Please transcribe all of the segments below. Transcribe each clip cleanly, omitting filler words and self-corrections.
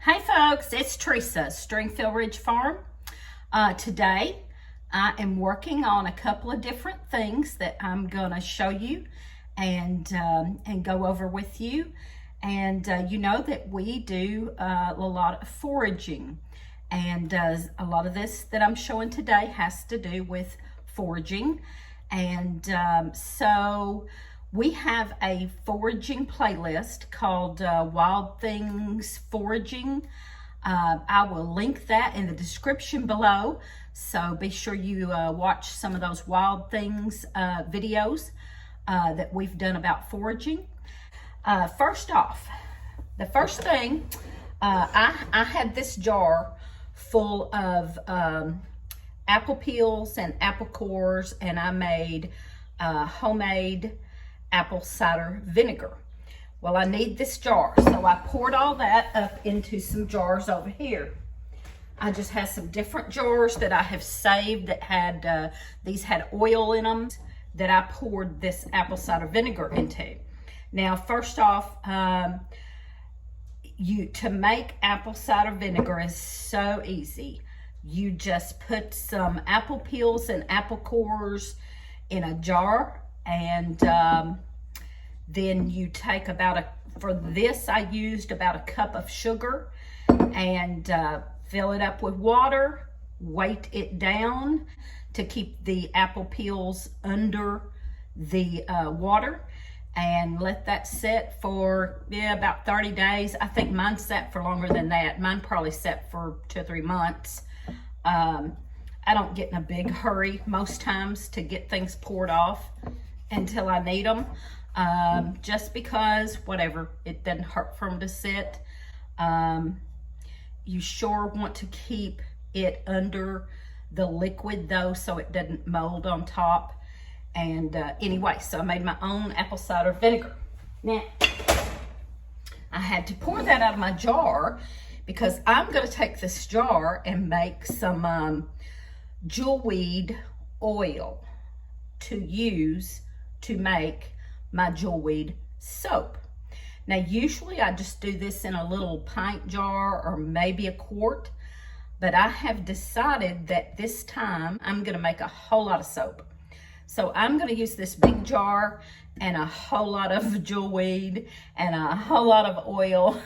Hey folks, it's Teresa, Stringfield Ridge Farm. Today I am working on a couple of different things that I'm going to show you and go over with you. And you know that we do a lot of foraging, and a lot of this that I'm showing today has to do with foraging. And so we have a foraging playlist called Wild Things Foraging. I will link that in the description below, so be sure you watch some of those Wild Things videos that we've done about foraging. First off, the first thing, I had this jar full of apple peels and apple cores, and I made homemade apple cider vinegar. Well, I need this jar, so I poured all that up into some jars over here. I just have some different jars that I have saved that had, these had oil in them, that I poured this apple cider vinegar into. Now, first off, to make apple cider vinegar is so easy. You just put some apple peels and apple cores in a jar, and then you take for this I used about a cup of sugar, and fill it up with water, weight it down to keep the apple peels under the water, and let that set for about 30 days. I think mine sat for longer than that. Mine probably sat for 2 or 3 months. I don't get in a big hurry most times to get things poured off until I need them, just because whatever, it doesn't hurt for them to sit. You sure want to keep it under the liquid though, so it doesn't mold on top. And anyway, so I made my own apple cider vinegar. Now, I had to pour that out of my jar because I'm going to take this jar and make some Jewelweed oil to use to make my Jewelweed soap. Now, usually I just do this in a little pint jar or maybe a quart, but I have decided that this time I'm going to make a whole lot of soap. So I'm going to use this big jar and a whole lot of Jewelweed and a whole lot of oil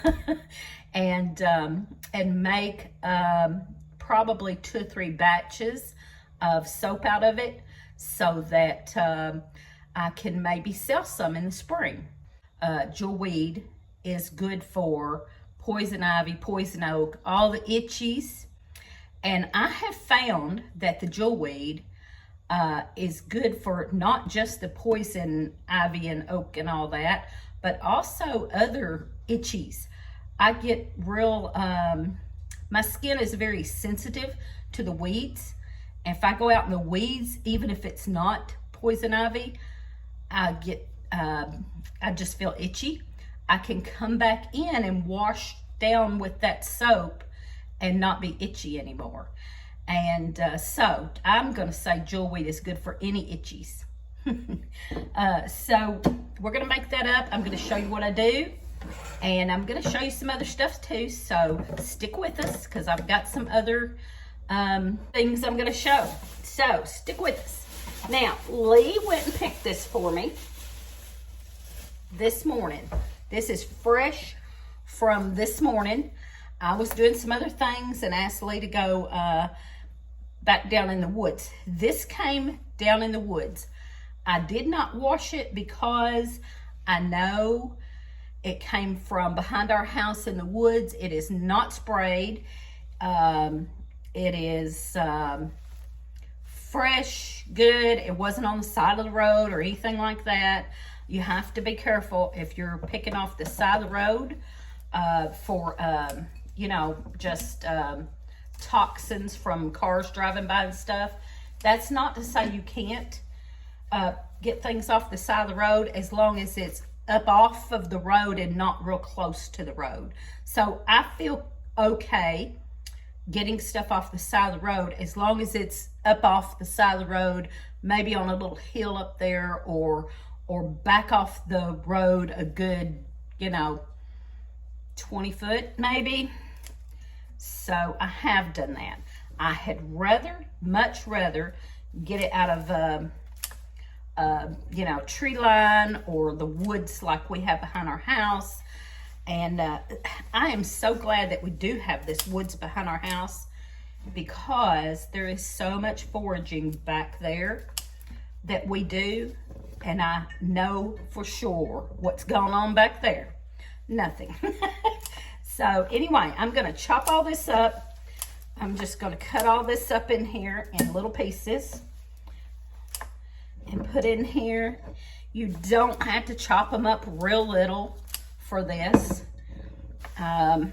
and make probably 2 or 3 batches of soap out of it, so that I can maybe sell some in the spring. Jewelweed is good for poison ivy, poison oak, all the itchies. And I have found that the Jewelweed is good for not just the poison ivy and oak and all that, but also other itchies. I get real, my skin is very sensitive to the weeds. If I go out in the weeds, even if it's not poison ivy, I just feel itchy. I can come back in and wash down with that soap and not be itchy anymore. And so I'm going to say Jewelweed is good for any itchies. So we're going to make that up. I'm going to show you what I do, and I'm going to show you some other stuff too. So stick with us, because I've got some other things I'm going to show. So stick with us. Now, Lee went and picked this for me this morning. This is fresh from this morning. I was doing some other things and asked Lee to go back down in the woods. This came down in the woods. I did not wash it because I know it came from behind our house in the woods. It is not sprayed. It is fresh, good. It wasn't on the side of the road or anything like that. You have to be careful if you're picking off the side of the road for, you know, just toxins from cars driving by and stuff. That's not to say you can't get things off the side of the road, as long as it's up off of the road and not real close to the road. So I feel okay getting stuff off the side of the road as long as it's up off the side of the road, maybe on a little hill up there, or back off the road a good, you know, 20 foot maybe. So I have done that. I had much rather get it out of, you know, tree line or the woods like we have behind our house. And I am so glad that we do have this woods behind our house, because there is so much foraging back there that we do. And I know for sure what's going on back there. Nothing. So anyway, I'm going to chop all this up. I'm just going to cut all this up in here in little pieces and put in here. You don't have to chop them up real little for this. And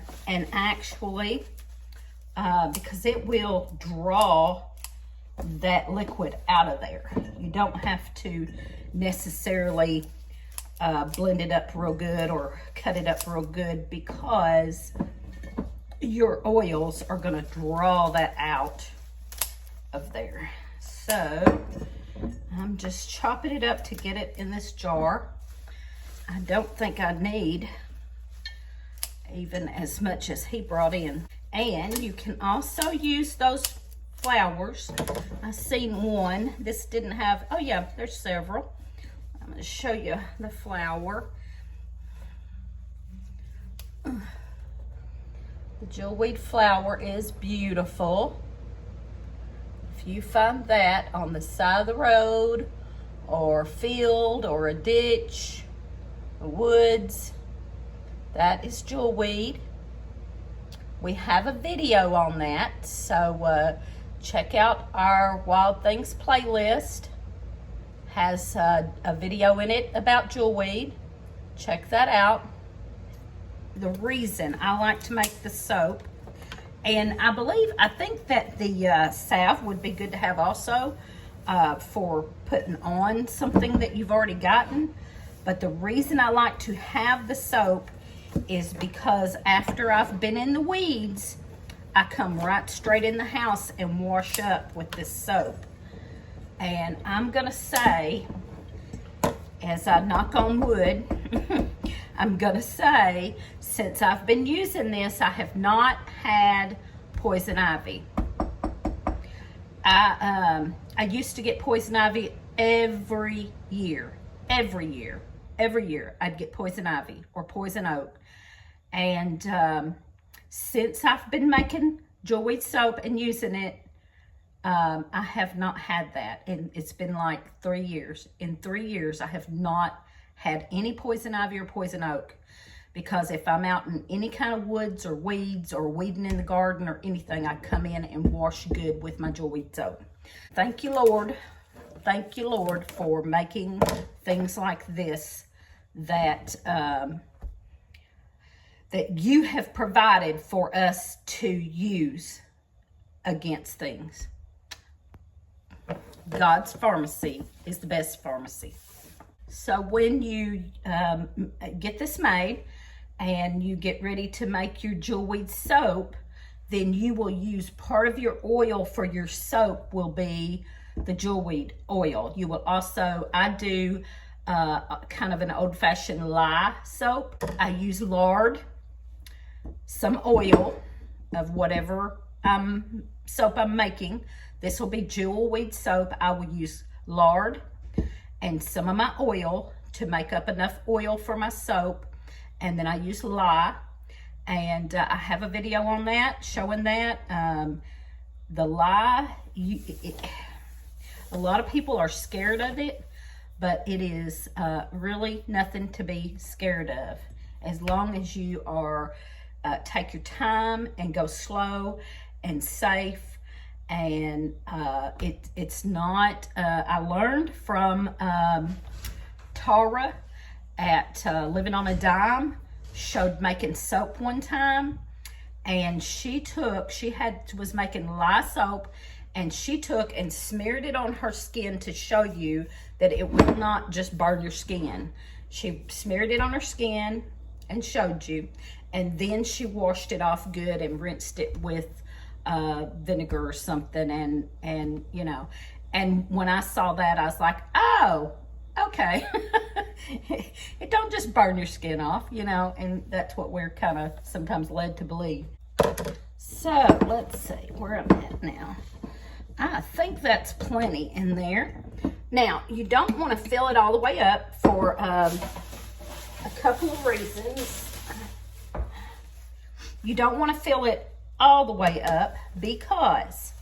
actually, because it will draw that liquid out of there. You don't have to necessarily blend it up real good or cut it up real good, because your oils are going to draw that out of there. So I'm just chopping it up to get it in this jar. I don't think I need even as much as he brought in. And you can also use those flowers. I seen one. This didn't have, oh yeah, there's several. I'm going to show you the flower. The Jewelweed flower is beautiful. If you find that on the side of the road or field or a ditch, the woods, that is Jewelweed. We have a video on that, so check out our Wild Things playlist. Has a video in it about Jewelweed. Check that out. The reason I like to make the soap, and I think that the salve would be good to have also for putting on something that you've already gotten. But the reason I like to have the soap is because after I've been in the weeds, I come right straight in the house and wash up with this soap. And I'm gonna say, as I knock on wood, I'm gonna say, since I've been using this, I have not had poison ivy. I used to get poison ivy every year. I'd get poison ivy or poison oak. And since I've been making Jewelweed soap and using it, I have not had that. And it's been like 3 years. In 3 years, I have not had any poison ivy or poison oak. Because if I'm out in any kind of woods or weeds or weeding in the garden or anything, I come in and wash good with my Jewelweed soap. Thank you, Lord. Thank you, Lord, for making things like this that that you have provided for us to use against things. God's pharmacy is the best pharmacy. So when you get this made and you get ready to make your Jewelweed soap, then you will use part of your oil for your soap will be the Jewelweed oil. You will also, I do kind of an old-fashioned lye soap. I use lard, some oil of whatever soap I'm making. This will be Jewelweed soap. I will use lard and some of my oil to make up enough oil for my soap. And then I use lye. And I have a video on that, showing that. The lye, a lot of people are scared of it, but it is really nothing to be scared of. As long as you are, take your time and go slow and safe. And it's not, I learned from Tara at Living on a Dime, showed making soap one time, and was making lye soap, and she took and smeared it on her skin to show you that it would not just burn your skin. She smeared it on her skin and showed you, and then she washed it off good and rinsed it with vinegar or something, and you know, and when I saw that, I was like, oh, okay. It don't just burn your skin off, you know, and that's what we're kind of sometimes led to believe. So let's see where I'm at now. I think that's plenty in there. Now, you don't want to fill it all the way up for a couple of reasons. You don't want to fill it all the way up because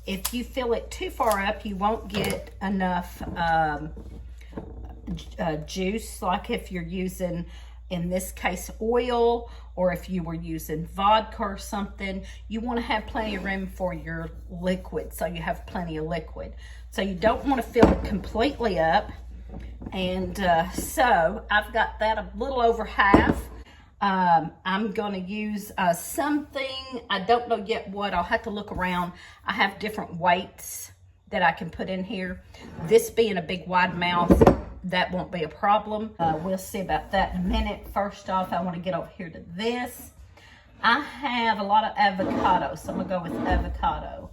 if you fill it too far up, you won't get enough juice. Like if you're using, in this case, oil, or if you were using vodka or something, you want to have plenty of room for your liquid, so you have plenty of liquid. So you don't want to fill it completely up. And so I've got that a little over half. I'm going to use something, I don't know yet what, I'll have to look around. I have different weights that I can put in here. This being a big wide mouth, that won't be a problem. We'll see about that in a minute. First off, I want to get over here to this. I have a lot of avocado, so I'm going to go with avocado.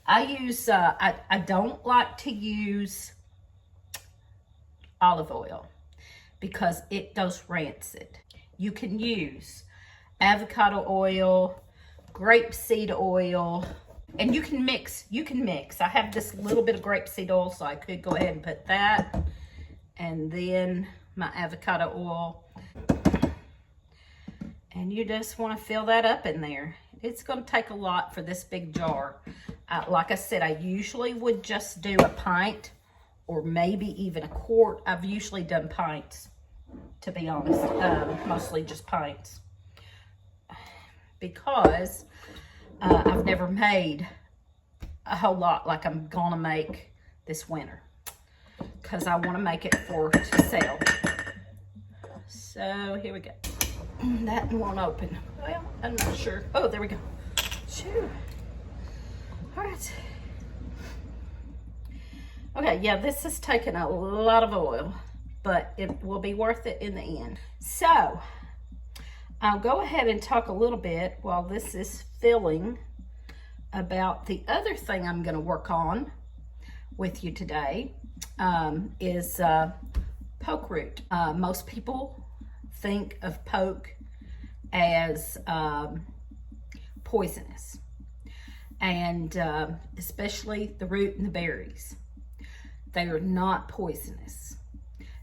I use, I don't like to use olive oil because it goes rancid. You can use avocado oil, grapeseed oil, and you can mix. I have this little bit of grapeseed oil, so I could go ahead and put that. And then my avocado oil. And you just want to fill that up in there. It's going to take a lot for this big jar. Like I said, I usually would just do a pint or maybe even a quart. I've usually done pints, to be honest. Mostly just pints. Because I've never made a whole lot like I'm going to make this winter. Because I want to make it to sell. So here we go. That won't open. Well, I'm not sure. Oh, there we go. Shoo. All right. Okay, yeah, this is taking a lot of oil, but it will be worth it in the end. So I'll go ahead and talk a little bit while this is filling about the other thing I'm going to work on with you today. Is poke root. Most people think of poke as poisonous, and especially the root and the berries. They are not poisonous.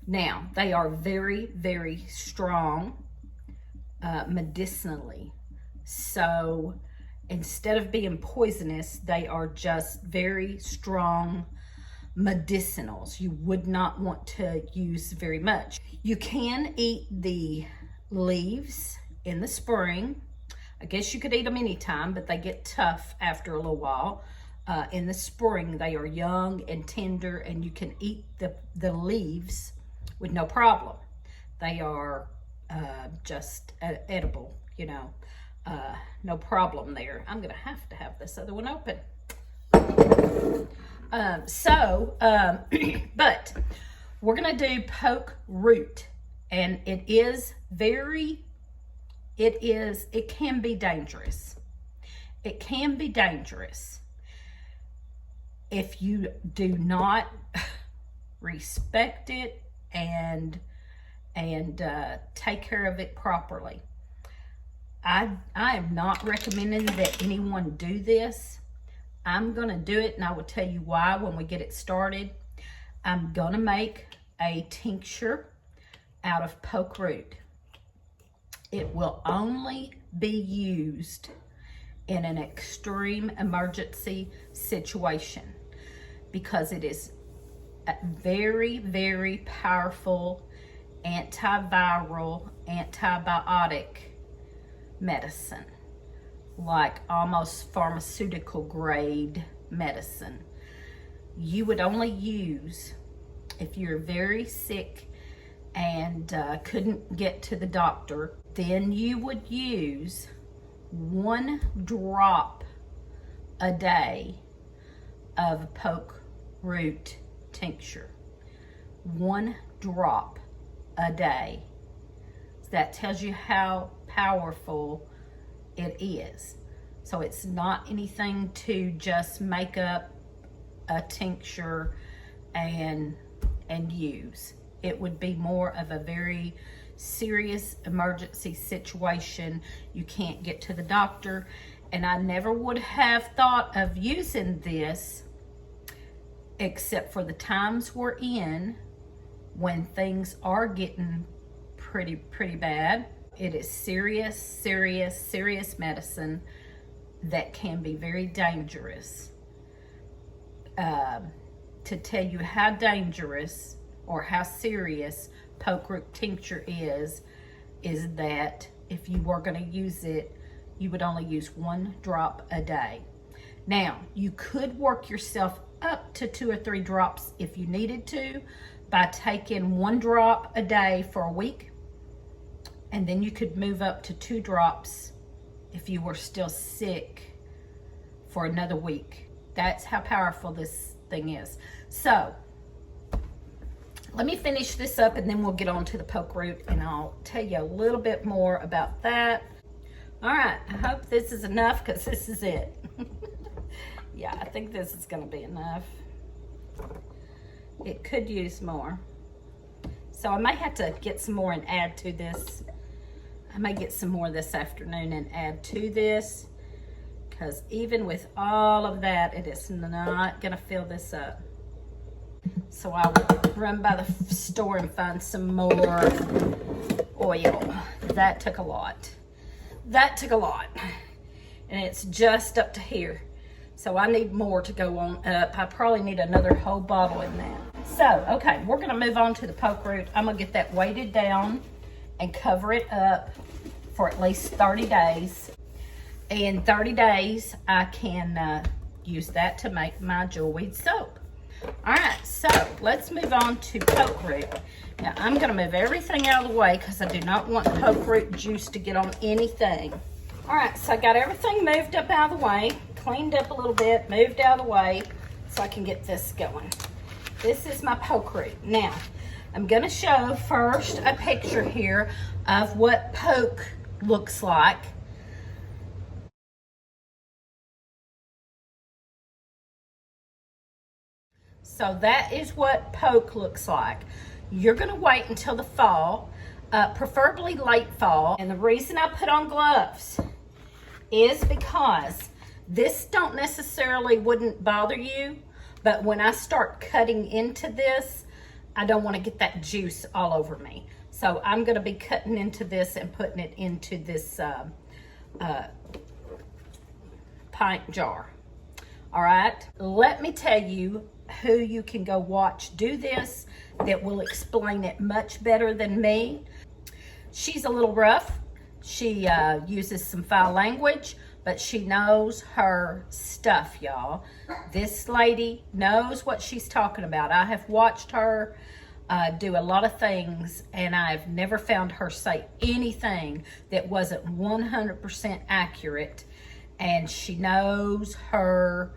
Now, they are very, very strong medicinally. So instead of being poisonous, they are just very strong medicinals. You would not want to use very much. You can eat the leaves in the spring. I guess you could eat them anytime, but they get tough after a little while. In the spring, they are young and tender, and you can eat the leaves with no problem. They are just edible, you know. No problem there. I'm gonna have to have this other one open. But we're gonna do poke root, and it can be dangerous. It can be dangerous if you do not respect it and take care of it properly. I am not recommending that anyone do this. I'm going to do it, and I will tell you why when we get it started. I'm going to make a tincture out of poke root. It will only be used in an extreme emergency situation because it is a very, very powerful antiviral, antibiotic medicine. Like almost pharmaceutical grade medicine. You would only use if you're very sick and couldn't get to the doctor. Then you would use 1 drop a day of poke root tincture. 1 drop a day. So that tells you how powerful it is. So it's not anything to just make up a tincture and use. It would be more of a very serious emergency situation, you can't get to the doctor. And I never would have thought of using this except for the times we're in when things are getting pretty bad. It is serious medicine that can be very dangerous. To tell you how dangerous or how serious poke root tincture is that if you were going to use it, you would only use 1 drop a day. Now, you could work yourself up to 2 or 3 drops if you needed to by taking 1 drop a day for a week, and then you could move up to 2 drops if you were still sick for another week. That's how powerful this thing is. So let me finish this up and then we'll get on to the poke root and I'll tell you a little bit more about that. All right, I hope this is enough because this is it. Yeah, I think this is gonna be enough. It could use more. So I may have to get some more and add to this. I may get some more this afternoon and add to this, because even with all of that, it is not gonna fill this up. So I will run by the store and find some more oil. That took a lot. That took a lot. And it's just up to here. So I need more to go on up. I probably need another whole bottle in that. So, okay, we're gonna move on to the poke root. I'm gonna get that weighted down and cover it up for at least 30 days. In 30 days, I can use that to make my Jewelweed soap. All right, so let's move on to poke root. Now, I'm gonna move everything out of the way because I do not want poke root juice to get on anything. All right, so I got everything moved up out of the way, cleaned up a little bit, moved out of the way so I can get this going. This is my poke root. Now, I'm gonna show first a picture here of what poke looks like. So that is what poke looks like. You're gonna wait until the fall, preferably late fall. And the reason I put on gloves is because this don't necessarily wouldn't bother you, but when I start cutting into this, I don't want to get that juice all over me. So I'm going to be cutting into this and putting it into this pint jar. All right, let me tell you who you can go watch do this that will explain it much better than me. She's a little rough. She uses some foul language, but she knows her stuff, y'all. This lady knows what she's talking about. I have watched her do a lot of things, and I've never found her say anything that wasn't 100% accurate. And she knows her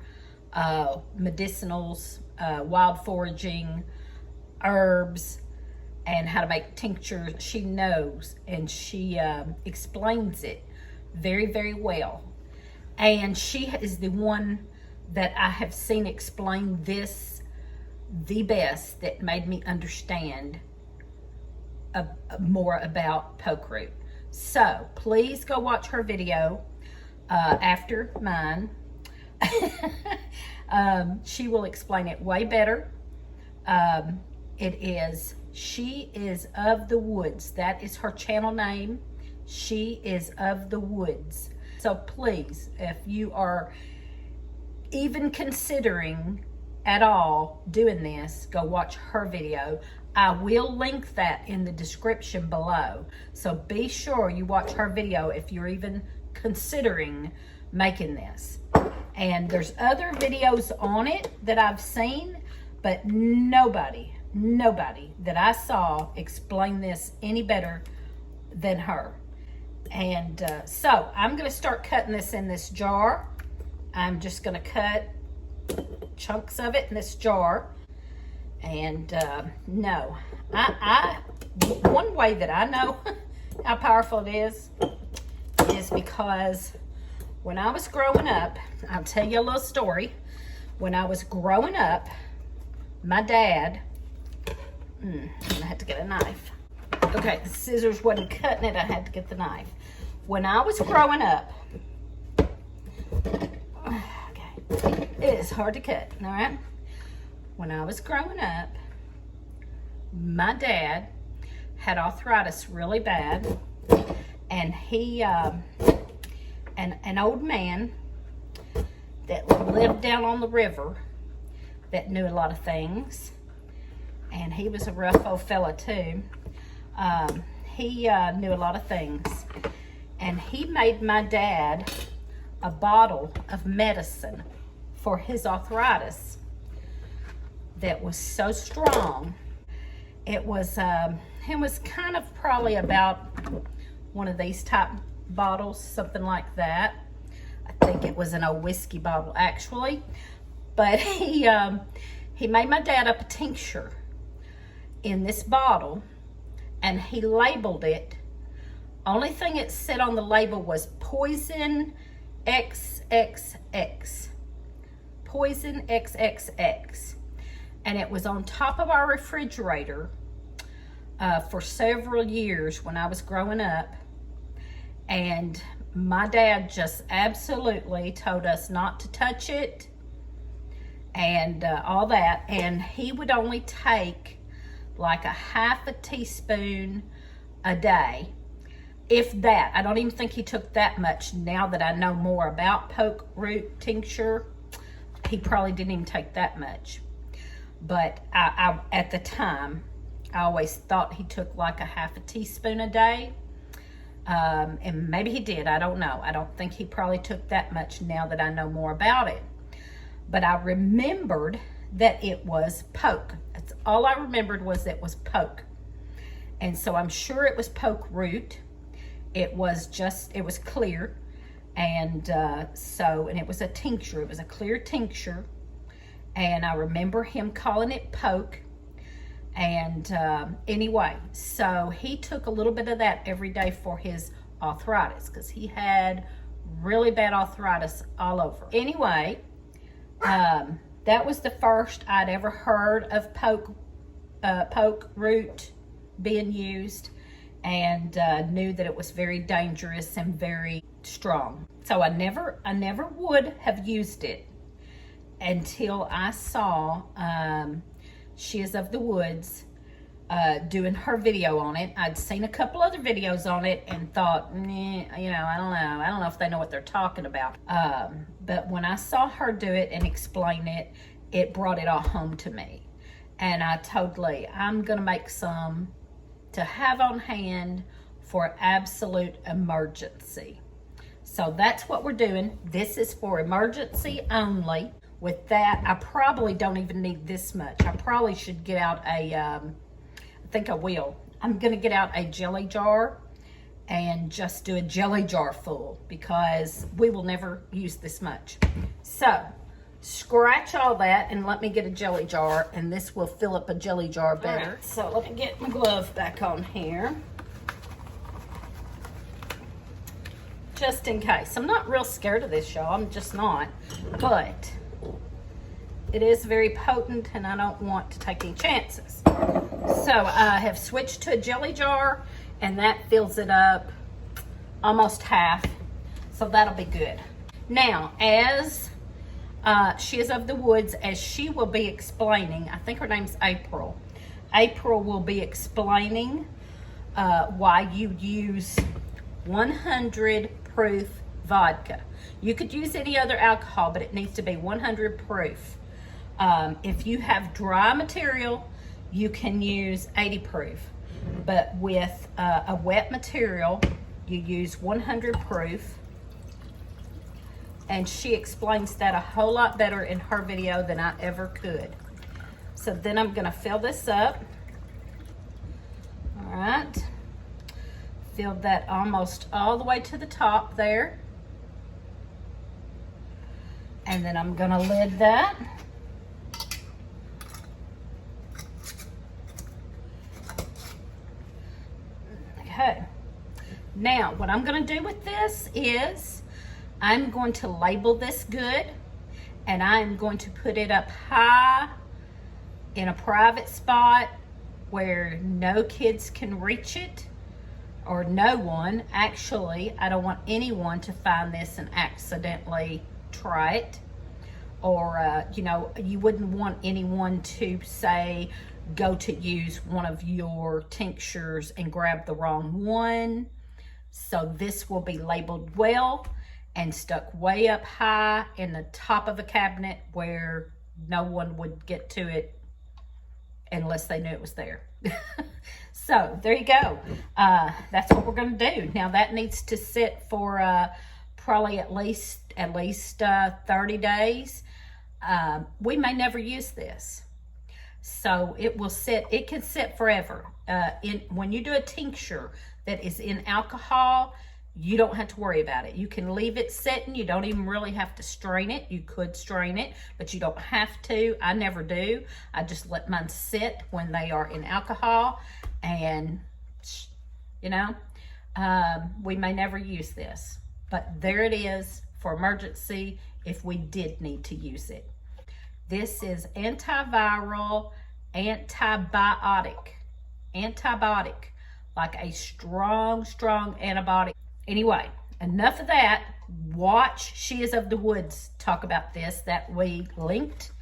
medicinals, wild foraging, herbs, and how to make tinctures. She knows, and she explains it very well. And she is the one that I have seen explain this the best, that made me understand more about poke root. So please go watch her video after mine. She will explain it way better. She is of the woods. That is her channel name. She is of the woods. So please, if you are even considering at all doing this, go watch her video. I will link that in the description below. So be sure you watch her video if you're even considering making this. And there's other videos on it that I've seen, but nobody that I saw explain this any better than her. And so I'm going to start cutting this in this jar. I'm just going to cut chunks of it in this jar. And one way that I know how powerful it is because when I was growing up, I'll tell you a little story. When I was growing up, my dad, I'm gonna have to get a knife. Okay, the scissors wasn't cutting it. I had to get the knife. When I was growing up, okay, it is hard to cut, all right? When I was growing up, my dad had arthritis really bad, and he, an old man that lived down on the river that knew a lot of things, and he was a rough old fella too. He knew a lot of things, and he made my dad a bottle of medicine for his arthritis that was so strong. It was kind of probably about one of these type bottles, something like that. I think it was an old whiskey bottle actually, but he made my dad up a tincture in this bottle, and he labeled it. Only thing it said on the label was poison XXX. Poison XXX. And it was on top of our refrigerator for several years when I was growing up. And my dad just absolutely told us not to touch it and all that. And he would only take like a half a teaspoon a day, if that. I don't even think he took that much. Now that I know more about poke root tincture, he probably didn't even take that much. But I at the time, I always thought he took like a half a teaspoon a day. And maybe he did, I don't know. I don't think he probably took that much now that I know more about it. But I remembered that it was poke. That's all I remembered, was it was poke. And so I'm sure it was poke root. It was clear. And and it was a tincture. It was a clear tincture. And I remember him calling it poke. And anyway, so he took a little bit of that every day for his arthritis, because he had really bad arthritis all over. Anyway, that was the first I'd ever heard of poke root being used, and knew that it was very dangerous and very strong. So I never would have used it until I saw She Is of the Woods doing her video on it. I'd seen a couple other videos on it and thought, I don't know if they know what they're talking about. But when I saw her do it and explain it, it brought it all home to me. And I told Lee, I'm gonna make some to have on hand for absolute emergency. So that's what we're doing. This is for emergency only. With that, I probably don't even need this much. I probably should get out I think I will. I'm gonna get out a jelly jar and just do a jelly jar full, because we will never use this much. So scratch all that and let me get a jelly jar, and this will fill up a jelly jar better. Right, so let me get my glove back on here, just in case. I'm not real scared of this, y'all. I'm just not. But it is very potent, and I don't want to take any chances. So I have switched to a jelly jar, and that fills it up almost half. So that'll be good. Now, as She Is of the Woods, as she will be explaining, I think her name's April. April will be explaining why you use 100 proof vodka. You could use any other alcohol, but it needs to be 100 proof. If you have dry material, you can use 80 proof. But with a wet material, you use 100 proof. And she explains that a whole lot better in her video than I ever could. So then I'm gonna fill this up. All right. Fill that almost all the way to the top there. And then I'm gonna lid that. Okay. Now, what I'm gonna do with this is I'm going to label this good, and I'm going to put it up high in a private spot where no kids can reach it, or no one. Actually, I don't want anyone to find this and accidentally try it. Or, you know, you wouldn't want anyone to say, go to use one of your tinctures and grab the wrong one. So this will be labeled well and stuck way up high in the top of a cabinet where no one would get to it unless they knew it was there. So there you go. That's what we're going to do. Now that needs to sit for probably at least 30 days. We may never use this. So it will sit, it can sit forever. When you do a tincture that is in alcohol, you don't have to worry about it. You can leave it sitting. You don't even really have to strain it. You could strain it, but you don't have to. I never do. I just let mine sit when they are in alcohol, and you know, we may never use this, but there it is for emergency if we did need to use it. This is antiviral, antibiotic, like a strong antibiotic. Anyway, enough of that. Watch She Is of the Woods talk about this, that we linked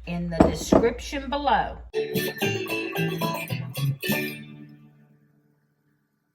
in the description below.